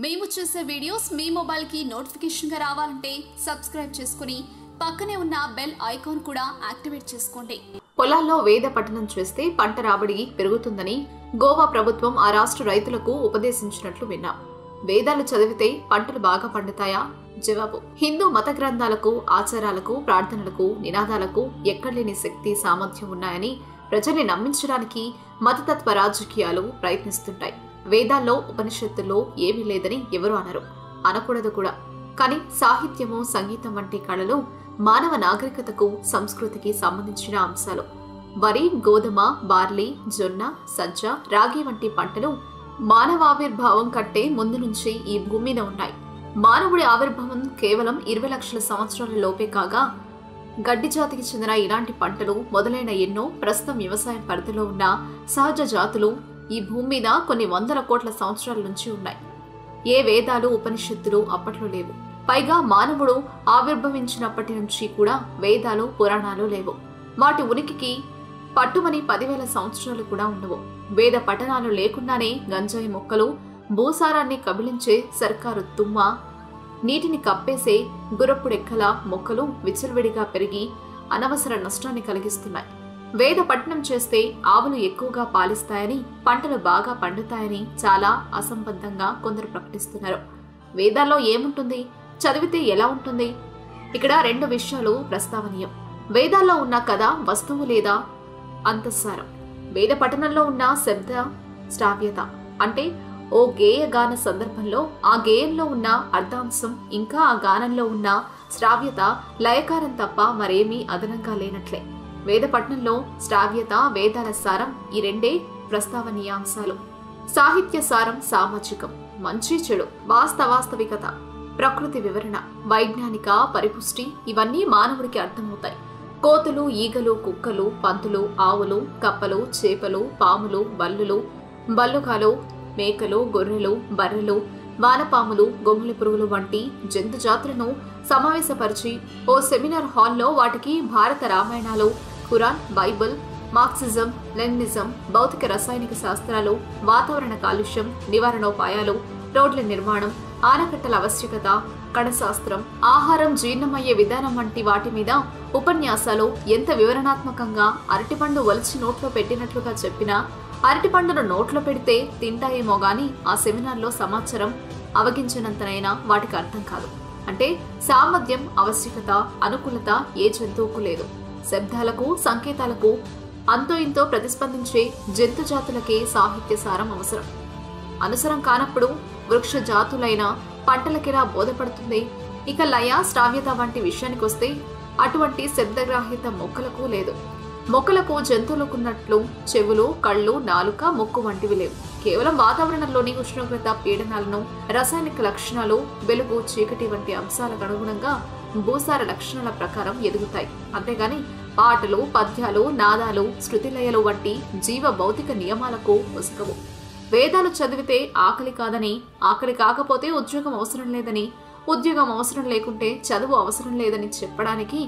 మేము చేసే వీడియోస్ మీ మొబైల్ కి నోటిఫికేషన్ గా రావాలంటే సబ్స్క్రైబ్ చేసుకుని పక్కనే ఉన్న బెల్ ఐకాన్ కూడా యాక్టివేట్ చేసుకోండి. పొలాల్లో వేద పఠనం చేస్తే పంట రాబడి పెరుగుతుందని గోవా ప్రభుత్వం ఆ రాష్ట్ర రైతులకు ఉపదేశించినట్లు విన్నాం. వేదాలు చదివితే పంటలు బాగా పండుతాయా? జవాబు: హిందూ మత గ్రంథాలకు, ఆచారాలకు, ప్రార్థనలకు, నినాదాలకు ఎక్కడలేని శక్తి, సామర్థ్యం ఉన్నాయని ప్రజల్ని నమ్మించడానికి మతతత్వ రాజకీయాలు ప్రయత్నిస్తుంటాయి. వేదాల్లో, ఉపనిషత్తుల్లో ఏమీ లేదని ఎవరు అనరు, అనకూడదు కూడా. కానీ సాహిత్యము, సంగీతం వంటి కళలు మానవ నాగరికతకు, సంస్కృతికి సంబంధించిన అంశాలు. వరి, గోధుమ, బార్లీ, జొన్న, సజ్జ, రాగి వంటి పంటలు మానవావిర్భావం కంటే ముందు నుంచి ఈ భూమి మీద ఉన్నాయి. మానవుడి ఆవిర్భావం కేవలం 20 లక్షల సంవత్సరాల లోపే కాగా గడ్డి జాతికి చెందిన ఇలాంటి పంటలు మొదలైన ఎన్నో ప్రస్తుతం వ్యవసాయం పరిధిలో ఉన్న సహజ జాతులు ఈ భూమి మీద కొన్ని వందల కోట్ల సంవత్సరాల నుంచి ఉన్నాయి. ఏ వేదాలు, ఉపనిషత్తులు అప్పట్లో లేవు. పైగా మానవుడు ఆవిర్భవించినప్పటి నుంచి కూడా వేదాలు, పురాణాలు లేవు. వాటి ఉనికికి పట్టుమని 10,000 సంవత్సరాలు కూడా ఉండవు. వేద పఠనాలు లేకుండానే గంజాయి మొక్కలు, భూసారాన్ని కబిలించే సర్కారు తుమ్మ, నీటిని కప్పేసే గురప్పుడెక్కల మొక్కలు విచ్చలవిడిగా పెరిగి అనవసర నష్టాన్ని కలిగిస్తున్నాయి. వేద పఠనం చేస్తే ఆవులు ఎక్కువగా పాలిస్తాయని, పంటలు బాగా పండుతాయని చాలా అసంబద్ధంగా కొందరు ప్రకటిస్తున్నారు. వేదాల్లో ఏముంటుంది? చదివితే ఎలా ఉంటుంది? ఇక్కడ 2 విషయాలు ప్రస్తావనీయం. వేదాల్లో ఉన్న కథ, వస్తువు లేదా అంతఃసారం. వేద పఠనంలో ఉన్న శబ్ద శ్రావ్యత అంటే ఓ గేయ గాన సందర్భంలో ఆ గేయంలో ఉన్న అర్థాంశం, ఇంకా ఆ గానంలో ఉన్న శ్రావ్యత, లయకారం తప్ప మరేమీ అదనంగా లేనట్లే. వేద పఠనంలో శ్రావ్యత, వేదాల సారం, ఈ 2 ప్రస్తావనీయాంశాలు. సాహిత్య సారం సామాజికం, మంచి చెడు, వాస్తవికత, ప్రకృతి వివరణ, వైజ్ఞానిక పరిపుష్టి ఇవన్నీ మానవుడికి అర్థమవుతాయి. కోతులు, ఈగలు, కుక్కలు, పందులు, ఆవులు, కప్పలు, చేపలు, పాములు, బల్లులు, బల్లుగాలు, మేకలు, గొర్రెలు, బర్రెలు, వానపాములు, గొంగళి పురుగులు వంటి జంతు జాతులను సమావేశపరిచి ఓ సెమినార్ హాల్లో వాటికి భారత రామాయణాలు, ఖురాన్, బైబిల్, మార్క్సిజం, లెనినిజం, భౌతిక రసాయనిక శాస్త్రాలు, వాతావరణ కాలుష్యం నివారణోపాయాలు, రోడ్ల నిర్మాణం, ఆనకట్టల ఆవశ్యకత, కణశాస్త్రం, ఆహారం జీర్ణమయ్యే విధానం వంటి వాటి మీద ఉపన్యాసాలు ఎంత వివరణాత్మకంగా అరటిపండు ఒలిచి నోట్లో పెట్టినట్లుగా చెప్పినా అరటిపండును నోట్లో పెడితే తింటాయేమో గాని ఆ సెమినార్లో సమాచారం అవగించినంతనైనా వాటికి అర్థం కాదు. అంటే సామర్థ్యం, ఆవశ్యకత, అనుకూలత ఏ జంతువుకు లేదు. శబ్దాలకు, సంకేతాలకు అంతో ఇంతో ప్రతిస్పందించే జంతు జాతులకే సాహిత్య సారం అవసరం. అనుసరం కానప్పుడు వృక్ష జాతులైన పంటలకెలా బోధపడుతుంది? ఇక లయ, శ్రావ్యత వంటి విషయానికొస్తే అటువంటి శబ్దగ్రాహ్యత మొక్కలకు లేదు. మొక్కలకు జంతువులకున్నట్లు చెవులు, కళ్ళు, నాలుక, ముక్కు వంటివి లేవు. కేవలం వాతావరణంలోని ఉష్ణోగ్రత, పీడనాలను, రసాయనిక లక్షణాలు, వెలుగు, చీకటి వంటి అంశాలకు అనుగుణంగా భూసార లక్షణాల ప్రకారం ఎదుగుతాయి. అంతేగాని పాటలు, పద్యాలు, నాదాలు, శృతిలయలు వంటి జీవ భౌతిక నియమాలకు పొసగవు. వేదాలు చదివితే ఆకలి కాదని, ఆకలి కాకపోతే ఉద్యోగం అవసరం లేదని, ఉద్యోగం అవసరం లేకుంటే చదువు అవసరం లేదని చెప్పడానికి,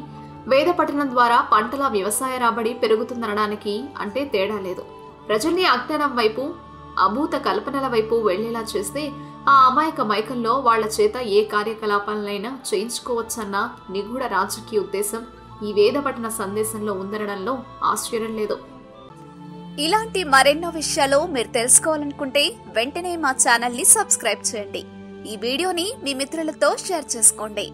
వేద పఠనం ద్వారా పంటల వ్యవసాయ రాబడి పెరుగుతుందనడానికి అంటే తేడా లేదు. ప్రజల్ని అజ్ఞానం వైపు, అభూత కల్పనల వైపు వెళ్లేలా చేస్తే ఆ అమాయక మైకంలో వాళ్ల చేత ఏ కార్యకలాపాలనైనా చేయించుకోవచ్చన్న నిగూఢ రాజకీయ ఉద్దేశం ఈ వేద పఠన సందేశంలో ఉందనడంలో ఆశ్చర్యం లేదు. ఇలాంటి మరెన్నో విషయాలు మీరు తెలుసుకోవాలనుకుంటే వెంటనే మా ఛానల్ ని సబ్స్క్రైబ్ చేయండి. ఈ వీడియోని మీ మిత్రులతో షేర్ చేసుకోండి.